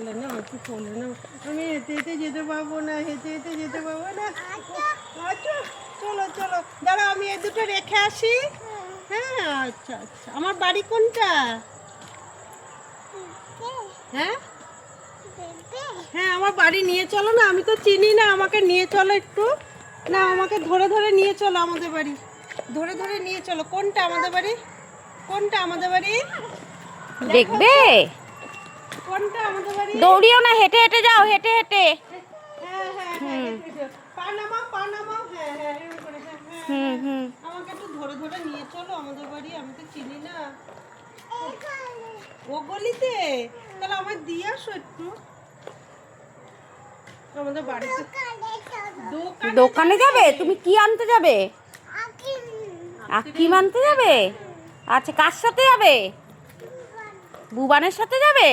কোলে নাও, একটু কোলে নাও। আমি হেঁটে হেঁটে যেতে পারবো না, হেঁটে হেঁটে যেতে পারবো না। আচ্ছা চলো চলো, দাঁড়াও আমি এই দুটো রেখে আসি। হ্যাঁ আচ্ছা আচ্ছা। আমার বাড়ি কোনটা? হ্যাঁ হ্যাঁ, আমার বাড়ি নিয়ে চলো না, আমি তো চিনি না, আমাকে নিয়ে চলো একটু। না আমাকে ধরে ধরে নিয়ে চলো আমাদের বাড়ি, ধরে ধরে নিয়ে চলো। কোনটা আমাদের বাড়ি? কোনটা আমাদের বাড়ি? দেখবে? কোনটা আমাদের বাড়ি? দৌড়িও না, হেঁটে হেঁটে যাও, হেঁটে হেঁটে। হ্যাঁ হ্যাঁ হ্যাঁ, হেঁটে হেঁটে। পা নামাও, পা নামাও। হ্যাঁ হ্যাঁ, এরকম করে। হ্যাঁ হ্যাঁ হুম হ্যাঁ। হুম। আমাকে একটু ধরে ধরে নিয়ে চলো আমাদের বাড়ি, আমি তো চিনি না। ও গলিতে? তাহলে আমায় দিয়ে আসো একটু আমাদের বাড়িতে। দোকানে যাবে? তুমি কি আনতে যাবে? আকিম আনতে যাবে? আচ্ছা, কার সাথে যাবে? বুবানের সাথে যাবে?